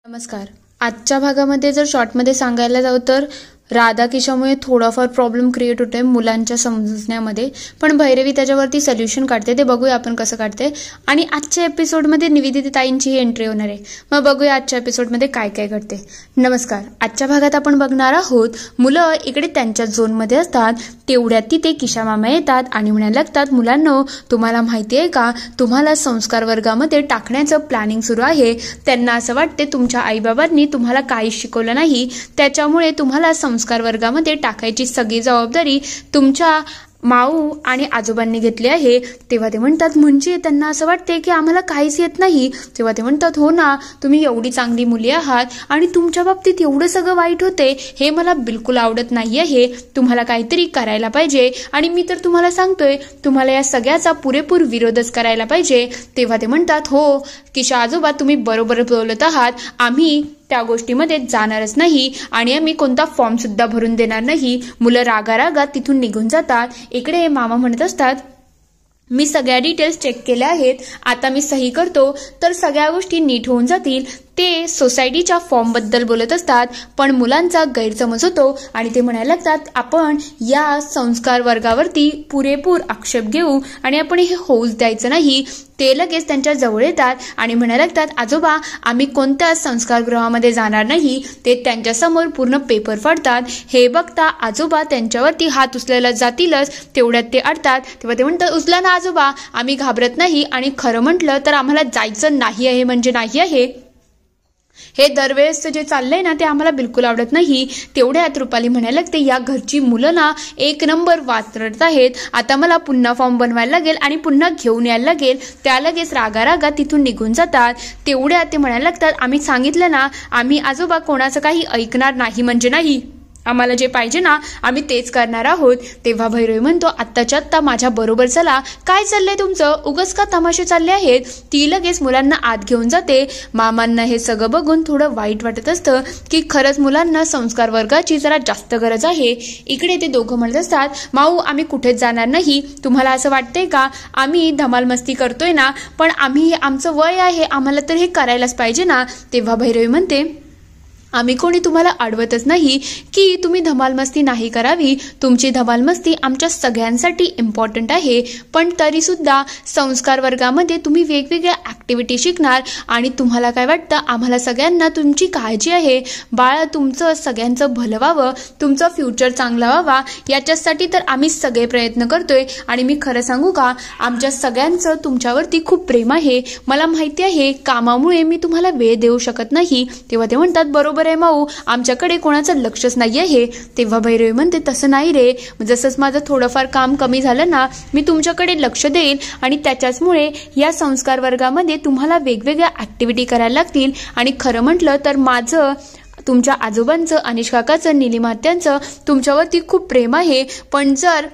नमस्कार. आजच्या भागामध्ये जर शॉर्टमध्ये सांगायला जाऊ तर राधाकिशामुळे थोडाफार प्रॉब्लेम क्रिएट होतोय मुलांच्या समजण्यामध्ये, पण भैरवी त्याच्यावरती सोल्युशन काढते. ते बघूया आपण कसं काढते. आणि आजच्या एपिसोडमध्ये निवेदिता ताईंची ही एंट्री होणार आहे. मग बघूया आजच्या एपिसोडमध्ये काय काय घडते. नमस्कार. आजच्या भागात आपण बघणार आहोत मुलं इकडे त्यांच्या झोनमध्ये असतात, तेवढ्यात तिथे किशा मामा येतात आणि म्हणायला लागतात, मुलांनो तुम्हाला माहिती आहे का, तुम्हाला संस्कार वर्गामध्ये टाकण्याचं प्लॅनिंग सुरू आहे. त्यांना असं वाटते तुमच्या आईबाबांनी तुम्हाला काही शिकवलं नाही, त्याच्यामुळे तुम्हाला संस्कार वर्गामध्ये टाकायची सगळी जबाबदारी तुमच्या माऊ आणि आजोबांनी घेतली आहे. तेव्हा ते म्हणतात, म्हणजे त्यांना असं वाटते की आम्हाला काहीच येत नाही. तेव्हा ते म्हणतात, हो ना, तुम्ही एवढी चांगली मुली आहात आणि तुमच्या बाबतीत एवढं सगळं वाईट होते, हे मला बिलकुल आवडत नाही आहे. तुम्हाला काहीतरी करायला पाहिजे आणि मी तर तुम्हाला सांगतोय तुम्हाला या सगळ्याचा पुरेपूर विरोधच करायला पाहिजे. तेव्हा ते म्हणतात, हो किशा आजोबा, तुम्ही बरोबर बोलत आहात. आम्ही त्या गोष्टीमध्ये जाणारच नाही आणि आम्ही कोणता फॉर्म सुद्धा भरून देणार नाही. मुलं रागारागात तिथून निघून जातात. इकडे मामा म्हणत असतात, मी सगळ्या डिटेल्स चेक केल्या आहेत, आता मी सही करतो तर सगळ्या गोष्टी नीट होऊन जातील. ते सोसायटीच्या फॉर्म बद्दल बोलत असतात, पण मुलांचा गैरसमज होतो आणि ते म्हणायला लागतात, आपण या संस्कार वर्गावरती पुरेपूर आक्षेप घेऊ आणि आपण हे होऊच द्यायचं नाही. ते लगेच त्यांच्या जवळ येतात आणि म्हणायला लागतात, आजोबा आम्ही कोणत्याच संस्कार गृहामध्ये जाणार नाही. ते त्यांच्यासमोर पूर्ण पेपर फाडतात. हे बघता आजोबा त्यांच्यावरती हात उचलायला जातीलच, तेवढ्यात ते अडतात. तेव्हा ते म्हणतात, उचला ना आजोबा, आम्ही घाबरत नाही आणि खरं म्हटलं तर आम्हाला जायचं नाही आहे म्हणजे नाही आहे. हे दरवेळेस जे चाललंय ना ते आम्हाला बिलकुल आवडत नाही. तेवढ्यात रुपाली म्हणायला लागते, या घरची मुलं ना एक नंबर वात्रट आहेत. आता मला पुन्हा फॉर्म बनवायला लागेल आणि पुन्हा घेऊन यायला लागेल. त्या लगेच रागारागा तिथून निघून जातात. तेवढ्यात ते म्हणायला लागतात, आम्ही सांगितलं ना, आम्ही आजोबा कोणाचं काही ऐकणार नाही म्हणजे नाही. आम्हाला जे पाहिजे ना आम्ही तेच करणार आहोत. तेव्हा भैरवी म्हणतो, आत्ताच्या आत्ता माझ्या बरोबर चला. काय चाललंय तुमचं, उगाच का तमाशे चालले आहेत. ती लगेच मुलांना आत घेऊन जाते. मामांना हे सगळं बघून थोडं वाईट वाटत असतं की खरंच मुलांना संस्कार वर्गाची जरा जास्त गरज आहे. इकडे ते दोघं म्हणत असतात, माऊ आम्ही कुठेच जाणार नाही. तुम्हाला असं वाटतंय का आम्ही धमाल मस्ती करतोय ना, पण आम्ही आमचं वय आहे, आम्हाला तर हे करायलाच पाहिजे ना. तेव्हा भैरवी म्हणते, आम्ही कोणी तुम्हाला अडवतच नाही की तुम्ही धमालमस्ती नाही करावी. तुमची धमालमस्ती आमच्या सगळ्यांसाठी इम्पॉर्टंट आहे, पण तरी सुद्धा संस्कार वर्गामध्ये तुम्ही वेगवेगळ्या ॲक्टिव्हिटी शिकणार आणि तुम्हाला काय वाटतं, आम्हाला सगळ्यांना तुमची काळजी आहे. बाळा, तुमचं सगळ्यांचं भलं व्हावं, तुमचं फ्युचर चांगलं व्हावा, याच्यासाठी तर आम्ही सगळे प्रयत्न करतोय. आणि मी खरं सांगू का, आमच्या सगळ्यांचं तुमच्यावरती खूप प्रेम आहे. मला माहिती आहे कामामुळे मी तुम्हाला वेळ देऊ शकत नाही. तेव्हा ते म्हणतात, बरोबर आहे माऊ, आमच्याकडे कोणाचं लक्षच नाही आहे. तेव्हा भैरवी म्हणते, तसं नाही रे, जसंच माझं थोडंफार काम कमी झालं ना, मी तुमच्याकडे लक्ष देईल आणि त्याच्याचमुळे या संस्कार वर्गामध्ये तुम्हाला वेगवेगळ्या ॲक्टिव्हिटी करायला लागतील. आणि खरं म्हटलं तर माझं, तुमच्या आजोबांचं, अनिश काकाचं, निलिमा आत्यांचं तुमच्यावरती खूप प्रेम आहे, पण जर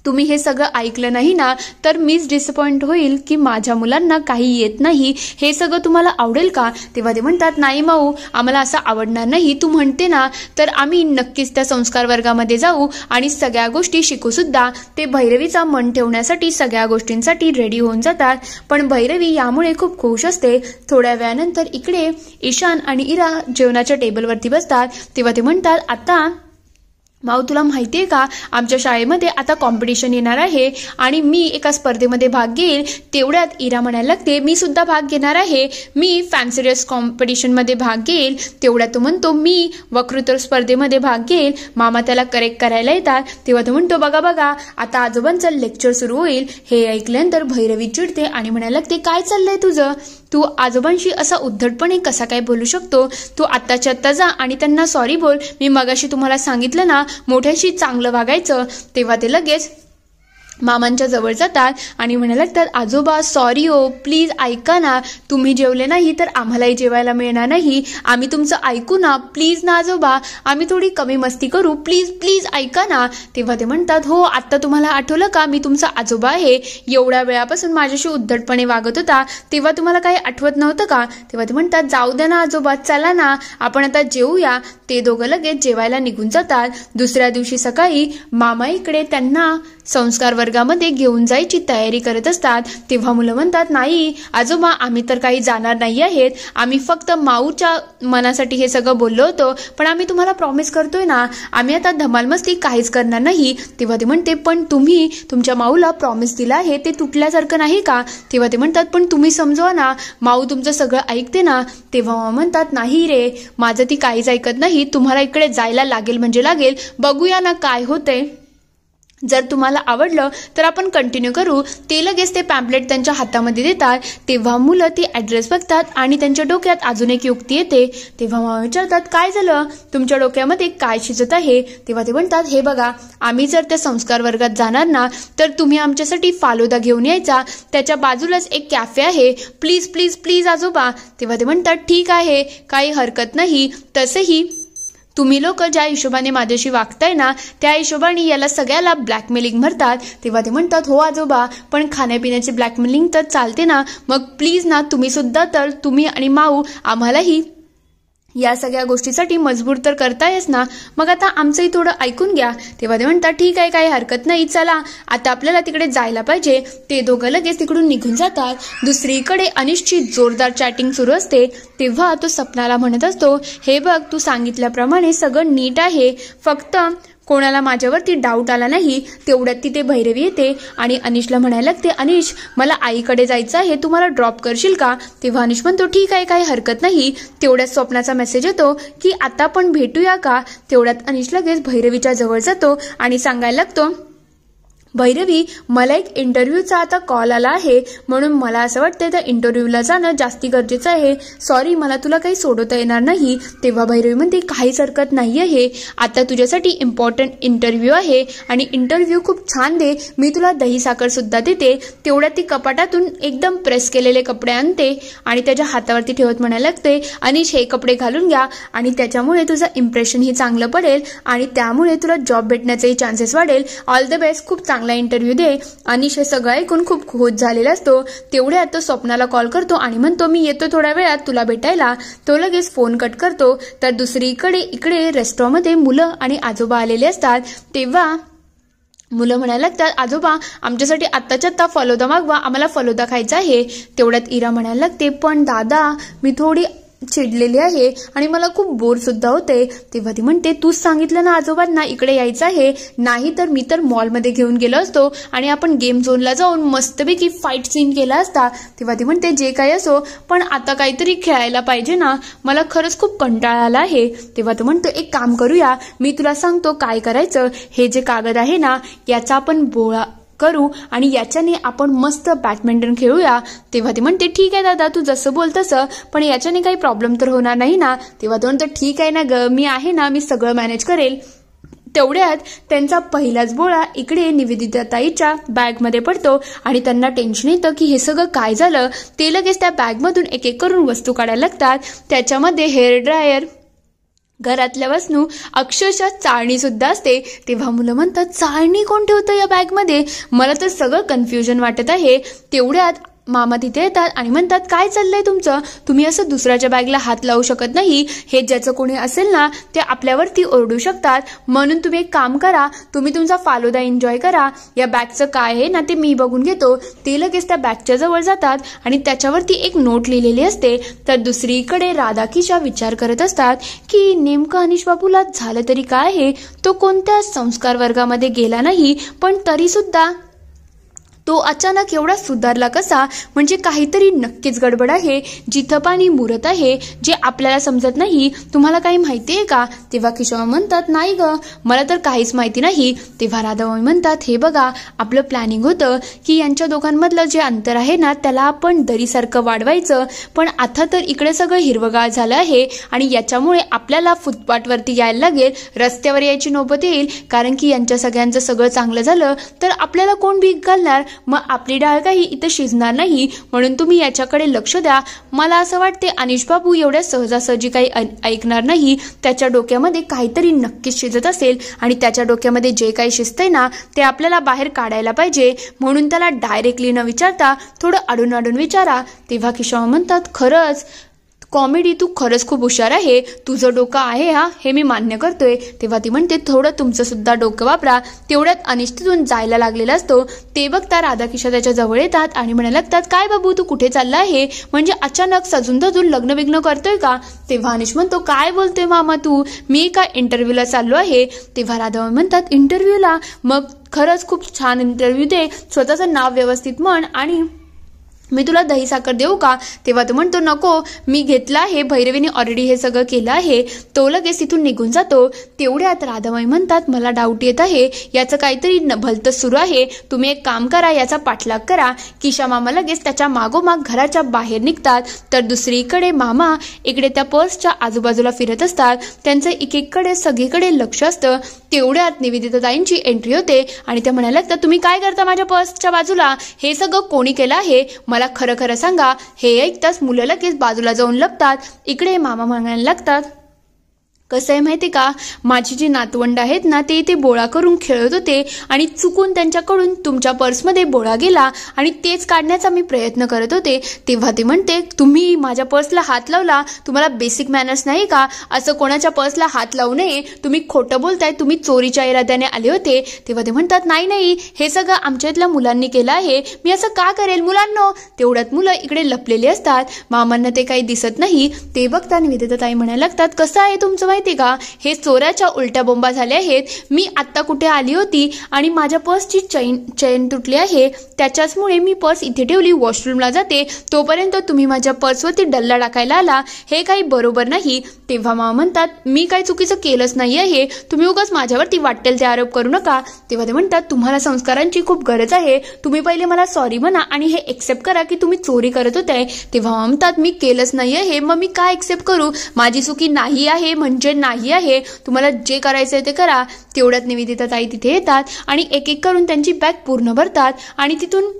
तुम्ही हे सगळं ऐकलं नाही ना तर मीच डिसअपॉइंट होईल की माझ्या मुलांना काही येत नाही. हे सगळं तुम्हाला आवडेल का. तेव्हा ते म्हणतात, नाही माऊ, आम्हाला असं आवडणार नाही. तू म्हणते ना तर आम्ही नक्कीच त्या संस्कार वर्गामध्ये जाऊ आणि सगळ्या गोष्टी शिकू सुद्धा. ते भैरवीचा मन ठेवण्यासाठी सगळ्या गोष्टींसाठी रेडी होऊन जातात. पण भैरवी यामुळे खूप खुश असते. थोड्या वेळानंतर इकडे ईशान आणि इरा जेवणाच्या टेबलवरती बसतात. तेव्हा ते म्हणतात, आता माऊ तुला माहिती आहे का, आमच्या शाळेमध्ये आता कॉम्पिटिशन येणार आहे आणि मी एका स्पर्धेमध्ये भाग घेईल. तेवढ्यात इरा म्हणायला लागते, मी सुद्धा भाग घेणार आहे, मी फॅन्सी ड्रेस कॉम्पिटिशनमध्ये भाग घेईल. तेवढ्यात तो म्हणतो, मी वक्तृत्व स्पर्धेमध्ये भाग घेईल. मामा त्याला करेक्ट करायला येतात. तेव्हा तो म्हणतो, बघा बघा आता आजोबांचं लेक्चर सुरू होईल. हे ऐकल्यानंतर भैरवी चिडते आणि म्हणायला लागते, काय चाललंय तुझं, तू आजोबांशी असा उद्धटपणे कसा काय बोलू शकतो. तू आत्ताच्या आत्ता जा आणि त्यांना सॉरी बोल. मी मगाशी तुम्हाला सांगितलं ना मोठ्याशी चांगलं वागायचं. तेव्हा ते लगेच मामांच्या जवळ जातात आणि म्हणायला लागतात, आजोबा सॉरी हो, प्लीज ऐका ना, तुम्ही जेवले नाही तर आम्हालाही जेवायला मिळणार नाही. आम्ही तुमचं ऐकू ना, प्लीज ना आजोबा, आम्ही थोडी कमी मस्ती करू, प्लीज प्लीज ऐका ना. तेव्हा ते म्हणतात, हो आत्ता तुम्हाला आठवलं का मी तुमचा आजोबा आहे. एवढ्या वेळापासून माझ्याशी उद्धटपणे वागत होता तेव्हा तुम्हाला काही आठवत नव्हतं का. तेव्हा ते म्हणतात, जाऊ द्या ना आजोबा, चला ना आपण आता जेवूया. ते दोघं लगेच जेवायला निघून जातात. दुसऱ्या दिवशी सकाळी मामा इकडे त्यांना संस्कार वर्गामध्ये घेऊन जायची तयारी करत असतात तेव्हा मुलं म्हणतात, नाही आजोबा, आम्ही तर काही जाणार नाही आहेत, आम्ही फक्त माऊच्या मनासाठी हे सगळं बोललो होतो, पण आम्ही तुम्हाला प्रॉमिस करतोय ना, आम्ही आता धमाल मस्ती काहीच करणार नाही. तेव्हा ते म्हणते, पण तुम्ही तुमच्या माऊला प्रॉमिस दिला आहे, ते तुटल्यासारखं नाही का? तेव्हा ते म्हणतात, पण तुम्ही समजवा ना, माऊ तुमचं सगळं ऐकते ना. तेव्हा माऊ म्हणतात, नाही रे, माझं ती काहीच ऐकत नाही, तुम्हाला इकडे जायला लागेल म्हणजे लागेल, बघूया ना काय होतंय. जर तुम्हाला आवडलं तर आपण कंटिन्यू करू. ते लगेच ते पॅम्पलेट त्यांच्या हातामध्ये देतात. तेव्हा मुलं ती ॲड्रेस बघतात आणि त्यांच्या डोक्यात अजून एक युक्ती येते. तेव्हा मामा विचारतात, काय झालं, तुमच्या डोक्यामध्ये काय शिजत आहे? तेव्हा ते म्हणतात, हे बघा, आम्ही जर त्या संस्कार वर्गात जाणार ना, तर तुम्ही आमच्यासाठी फालुदा घेऊन यायचा, त्याच्या बाजूलाच एक कॅफे आहे, प्लीज प्लीज प्लीज आजोबा. तेव्हा ते म्हणतात, ठीक आहे, काही हरकत नाही. तसेही तुम्ही लोक ज्या हिशोबाने माझ्याशी वागताय ना, त्या हिशोबाने याला सगळ्याला ब्लॅकमेलिंग म्हणतात. तेव्हा ते म्हणतात, हो आजोबा, पण खाण्यापिण्याची ब्लॅकमेलिंग तर चालते ना, मग प्लीज ना, तुम्ही सुद्धा, तर तुम्ही आणि माऊ आम्हालाही या सगळ्या गोष्टीसाठी मजबूर तर करतायच ना, मग आता आमचंही थोडं ऐकून घ्या. तेव्हा ते म्हणतात, ठीक आहे, काही हरकत नाही, चला आता आपल्याला तिकडे जायला पाहिजे. ते दोघं लगेच तिकडून निघून जातात. दुसरीकडे अनिशची जोरदार चॅटिंग सुरू असते. तेव्हा तो सपनाला म्हणत असतो, हे बघ, तू सांगितल्याप्रमाणे सगळं नीट आहे, फक्त कोणाला माझ्यावरती डाऊट आला नाही. तेवढ्यात तिथे भैरवी येते आणि अनिशला म्हणायला लागते, अनिश, मला आईकडे जायचं आहे, तू मला ड्रॉप करशील का? तेव्हा अनिश म्हणतो, ठीक आहे, काही हरकत नाही. तेवढ्यात स्वप्नाचा मेसेज येतो की आता पण भेटूया का? तेवढ्यात अनिश लगेच भैरवीच्या जवळ जातो आणि सांगायला लागतो, भैरवी, मला एक इंटरव्ह्यूचा आता कॉल आला आहे, म्हणून मला असं वाटतं त्या इंटरव्ह्यूला जाणं जास्ती गरजेचं आहे. सॉरी, मला तुला काही सोडवता येणार नाही. तेव्हा भैरवी म्हणते, काहीच हरकत नाही आहे, आता तुझ्यासाठी इम्पॉर्टंट इंटरव्ह्यू आहे आणि इंटरव्ह्यू खूप छान दे, मी तुला दही साखर सुद्धा देते. तेवढ्यात ती कपाटातून एकदम प्रेस केलेले कपडे आणते आणि त्याच्या हातावरती ठेवत म्हणायला लागते, अनिश, हे कपडे घालून घ्या आणि त्याच्यामुळे तुझं इम्प्रेशनही चांगलं पडेल आणि त्यामुळे तुला जॉब भेटण्याचेही चान्सेस वाढेल. ऑल द बेस्ट, खूप चांगला इंटरव्ह्यू दे. अनिश हे सगळं ऐकून खूप खुश झालेला असतो. तेवढ्यात तो स्वप्नाला कॉल करतो आणि म्हणतो, मी येतो थोड्या वेळात तुला भेटायला. तो लगेच फोन कट करतो. तर दुसरीकडे इकडे रेस्टॉरंटमध्ये मुलं आणि आजोबा आलेले असतात. तेव्हा मुलं म्हणायला लागतात, आजोबा, आमच्यासाठी आत्ताच्या आत्ता फलोदा मागवा, आम्हाला फलोदा खायचा आहे. तेवढ्यात इरा म्हणायला लागते, पण दादा, मी थोडी चिडलेली आहे आणि मला खूप बोर सुद्धा होते. तेव्हा ती म्हणते, तूच सांगितलं ना आजोबांना इकडे यायचं आहे, नाही तर मी तर मॉलमध्ये घेऊन गेलो असतो आणि आपण गेम झोनला जाऊन मस्तपैकी फाईट सीन केला असता. तेव्हा ती म्हणते, जे काही असो, पण आता काहीतरी खेळायला पाहिजे ना, मला खरंच खूप कंटाळा आला आहे. तेव्हा तो म्हणतो, एक काम करूया, मी तुला सांगतो काय करायचं. हे जे कागद आहे ना, याचा आपण बोळा करू आणि याच्याने आपण मस्त बॅडमिंटन खेळूया. तेव्हा ते म्हणते, ठीक आहे दादा, तू जसं बोल तसं, पण याच्याने काही प्रॉब्लेम तर होणार नाही ना? तेव्हा तो म्हणतो, ठीक आहे ना ग, मी आहे ना, मी सगळं मॅनेज करेल. तेवढ्यात त्यांचा पहिलाच बोळा इकडे निवेदिताताईच्या बॅगमध्ये पडतो आणि त्यांना टेन्शन येतं की हे सगळं काय झालं. ते लगेच त्या बॅगमधून एक एक करून वस्तू काढायला लागतात. त्याच्यामध्ये हेअर ड्रायर, घरातल्या वस्तू, अक्षरशः चाळणी सुद्धा असते. तेव्हा मुलं म्हणतात, चाळणी कोण ठेवतं या बॅगमध्ये? मला तर सगळं कन्फ्युजन वाटत आहे. तेवढ्यात मामा तिथे येतात आणि म्हणतात, काय चाललंय तुमचं? तुम्ही असं दुसऱ्याच्या बॅगला हात लावू शकत नाही. हे ज्याचं कोणी असेल ना, ते आपल्यावरती ओरडू शकतात. म्हणून तुम्ही एक काम करा, तुम्ही तुमचा फालुदा एन्जॉय करा. या बॅगचं काय आहे ना ते मी बघून घेतो. ते लगेच त्या बॅगच्या जवळ जातात आणि त्याच्यावरती एक नोट लिहिलेली असते. तर दुसरीकडे राधाकीशा विचार करत असतात की नेमकं अनिश बाबूला झालं तरी काय आहे. तो कोणत्या संस्कार वर्गामध्ये गेला नाही, पण तरी सुद्धा तो अचानक एवढा सुधारला कसा? म्हणजे काहीतरी नक्कीच गडबड आहे. जिथं पाणी मुरत आहे, जे आपल्याला समजत नाही. तुम्हाला काही माहिती आहे का? तेव्हा किशोर म्हणतात, नाही ग, मला तर काहीच माहिती नाही. तेव्हा राधाबाई म्हणतात, हे बघा, आपलं प्लॅनिंग होतं की यांच्या दोघांमधलं जे अंतर आहे ना, त्याला आपण दरीसारखं वाढवायचं. पण आता तर इकडे सगळं हिरवगाळ झालं आहे आणि याच्यामुळे आपल्याला फुटपाथवरती यायला लागेल, रस्त्यावर यायची नौबत येईल. कारण की यांच्या सगळ्यांचं सगळं चांगलं झालं तर आपल्याला कोण भीक घालणार? मग आपली डाळ काही इथं शिजणार नाही. म्हणून तुम्ही याच्याकडे लक्ष द्या. मला असं वाटते अनिश बाबू एवढ्या सहजासहजी काही ऐकणार नाही. त्याच्या डोक्यामध्ये काहीतरी नक्कीच शिजत असेल आणि त्याच्या डोक्यामध्ये जे काही शिजतंय ना, ते आपल्याला बाहेर काढायला पाहिजे. म्हणून त्याला डायरेक्टली न विचारता थोडं अडून अडून विचारा. तेव्हा किशोर म्हणतात, खरंच कॉमेडी तू खरंच खूप हुशार आहे, तुझं डोकं आहे हा, हे मी मान्य करतोय. तेव्हा ती म्हणते थोडं तुमचं सुद्धा डोकं वापरा. तेवढ्यात अनिश तिथून जायला लागलेला असतो. ते बघता राधाकिशा त्याच्या जवळ येतात आणि म्हणायला लागतात, काय बाबू तू कुठे चालला आहे, म्हणजे अचानक सजून धजून लग्न बिग्न करतोय का? तेव्हा अनिश म्हणतो, काय बोलतोय मामा तू, मी का इंटरव्ह्यूला चाललो आहे. तेव्हा राधा म्हणतात, इंटरव्ह्यूला? मग खरंच खूप छान इंटरव्ह्यू दे, स्वतःचं नाव व्यवस्थित म्हण आणि मी तुला दही साखर देऊ का? तेव्हा तो म्हणतो, नको, मी घेतला आहे, भैरवीने ऑलरेडी हे सगळं केलं आहे. तो लगेच तिथून निघून जातो. तेवढ्यात राधाबाई म्हणतात, मला डाऊट येत आहे, याचं काहीतरी भलतंच सुरू आहे, तुम्ही एक काम करा, याचा पाठलाग करा. किशा मामा लगेच त्याच्या मागोमाग घराच्या बाहेर निघतात. तर दुसरीकडे मामा इकडे त्या पर्सच्या आजूबाजूला फिरत असतात. त्यांचं एकीकडे सगळीकडे लक्ष असतं. तेवढ्यात निवेदिताताईंची एंट्री होते आणि त्या म्हणायला लागतात, तुम्ही काय करता माझ्या पर्सच्या बाजूला, हे सगळं कोणी केलं आहे, मला खरं खरं सांगा. हे ऐकताच मुलं लगेच बाजूला जाऊन लपतात. इकडे मामा म्हणायला लागतात, कसं आहे माहिती का, माझी जी नातवंड आहेत ना, ते इथे बोळा करून खेळत होते आणि चुकून त्यांच्याकडून तुमच्या पर्समध्ये बोळा गेला आणि तेच काढण्याचा मी प्रयत्न करत होते. तेव्हा ते म्हणते, तुम्ही माझ्या पर्सला हात लावला, तुम्हाला बेसिक मॅनर्स नाही का, असं कोणाच्या पर्सला हात लावू नये, तुम्ही खोटं बोलताय, तुम्ही चोरीच्या इराद्याने आले होते. तेव्हा ते म्हणतात, नाही नाही, हे सगळं आमच्या इथल्या मुलांनी केलं आहे, मी असं का करेल मुलांनो. तेवढ्यात मुलं इकडे लपलेली असतात. मामांना ते काही दिसत नाही. ते बघता निवेदिताताई म्हणायला लागतात, कसं आहे तुमचं माहिती का, हे चोऱ्याच्या उलट्या बोंबा झाल्या आहेत. मी आत्ता कुठे आली होती आणि माझ्या पर्सची चेन तुटली आहे, त्याच्याचमुळे मी पर्स इथे ठेवली, वॉशरूमला जाते, तोपर्यंत तुम्ही माझ्या पर्सवरती डल्ला टाकायला आला, हे काही बरोबर नाही. तेव्हा मामा म्हणतात, मी काही चुकीचं केलंच नाही आहे, तुम्ही उगाच माझ्यावरती वाटेल ते आरोप करू नका. तेव्हा ते म्हणतात, तुम्हाला संस्कारांची खूप गरज आहे, तुम्ही पहिले मला सॉरी म्हणा आणि हे एक्सेप्ट करा की तुम्ही चोरी करत होते. तेव्हा मामा म्हणतात, मी केलंच नाही आहे, मग मी काय एक्सेप्ट करू, माझी चुकी नाही आहे म्हणजे नाही आहे, तुम्हाला जे करायचंय ते करा. तेवढ्यात निवेदिताताई तिथे येतात आणि एक एक करून त्यांची बॅग पूर्ण भरतात आणि तिथून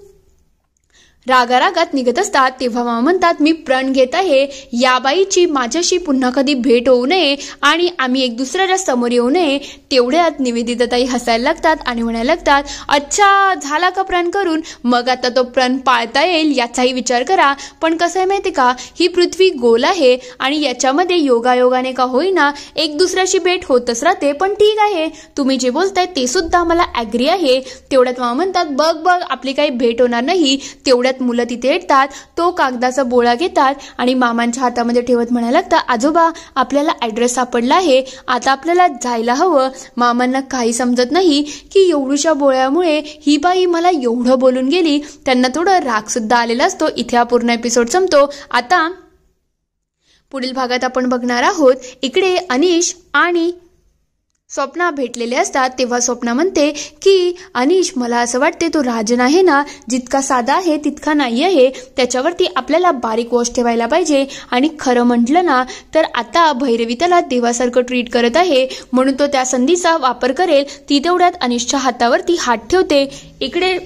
रागारागात निघत असतात. तेव्हा मामा म्हणतात, मी प्रण घेत आहे, या बाईची माझ्याशी पुन्हा कधी भेट होऊ नये आणि आम्ही एक दुसऱ्याच्या समोर येऊ नये. तेवढ्यात निवेदिताताई हसायला लागतात आणि म्हणायला लागतात, अच्छा झाला का प्रण करून, मग आता तो प्रण पाळता येईल याचाही विचार करा. पण कसं आहे माहिती का, ही पृथ्वी गोल आहे आणि याच्यामध्ये योगायोगाने का होईना एक दुसऱ्याशी भेट होतच राहते. पण ठीक आहे, तुम्ही जे बोलताय ते सुद्धा मला ॲग्री आहे. तेवढ्यात मामा म्हणतात, बघ बघ आपली काही भेट होणार नाही. तेवढ्यात मुलं तिथे येतात. तो कागदाचा बोळा घेतात आणि मामांच्या हातामध्ये ठेवत म्हणायला लागतात, आजोबा आपल्याला ॲड्रेस सापडला आहे, आता आपल्याला जायला हवं. मामांना काही समजत नाही की एवढ्याशा बोळ्यामुळे ही बाई मला एवढं बोलून गेली. त्यांना थोडं राग सुद्धा आलेला असतो. इथे हा पूर्ण एपिसोड संपतो. आता पुढील भागात आपण बघणार आहोत, इकडे अनिश आणि स्वप्ना भेटलेले असतात. तेव्हा स्वप्ना म्हणते की अनिश, मला असं वाटते तो राजन आहे ना, जितका साधा आहे तितका नाही आहे, त्याच्यावरती आपल्याला बारीक वॉश ठेवायला पाहिजे. आणि खरं म्हटलं ना तर आता भैरवी त्याला देवासारखं ट्रीट करत आहे, म्हणून तो त्या संधीचा वापर करेल. ती तेवढ्यात अनिशच्या हातावरती हात ठेवते. इकडे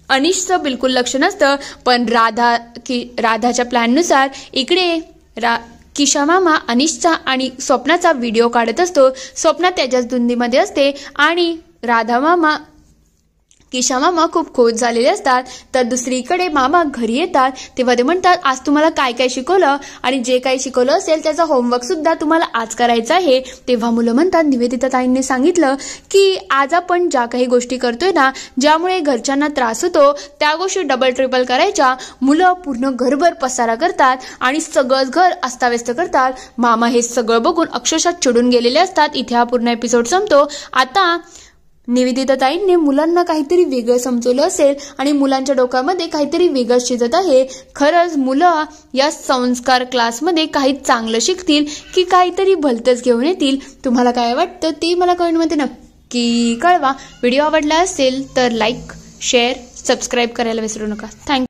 अनिशचं बिलकुल लक्ष नसतं, पण राधाच्या प्लॅननुसार इकडे किशा मामा अनिशचा आणि स्वप्नाचा व्हिडिओ काढत असतो. स्वप्ना त्याच्याच धुंदीमध्ये असते आणि राधा मामा किशा मामा खूप खुश झालेले असतात. तर दुसरीकडे मामा घरी येतात. तेव्हा ते म्हणतात, आज तुम्हाला काय काय शिकवलं आणि जे काही शिकवलं असेल त्याचा होमवर्क सुद्धा तुम्हाला आज करायचा आहे. तेव्हा मुलं म्हणतात, निवेदिताताईंनी सांगितलं की आज आपण ज्या काही गोष्टी करतोय ना, ज्यामुळे घरच्यांना त्रास होतो, त्या गोष्टी डबल ट्रिपल करायच्या. मुलं पूर्ण घरभर पसारा करतात आणि सगळंच घर अस्ताव्यस्त करतात. मामा हे सगळं बघून अक्षरशः चिडून गेलेले असतात. इथे हा पूर्ण एपिसोड संपतो. आता निवेदिताताईंनी मुलांना काहीतरी वेगळं समजवलं असेल आणि मुलांच्या डोक्यामध्ये काहीतरी वेगळं शिजत आहे. खरंच मुलं या संस्कार क्लासमध्ये काही चांगलं शिकतील की काहीतरी भलतंच घेऊन येतील. तुम्हाला काय वाटतं ते मला कमेंटमध्ये नक्की कळवा. व्हिडिओ आवडला असेल तर लाईक, शेअर, सबस्क्राईब करायला विसरू नका. थँक्यू.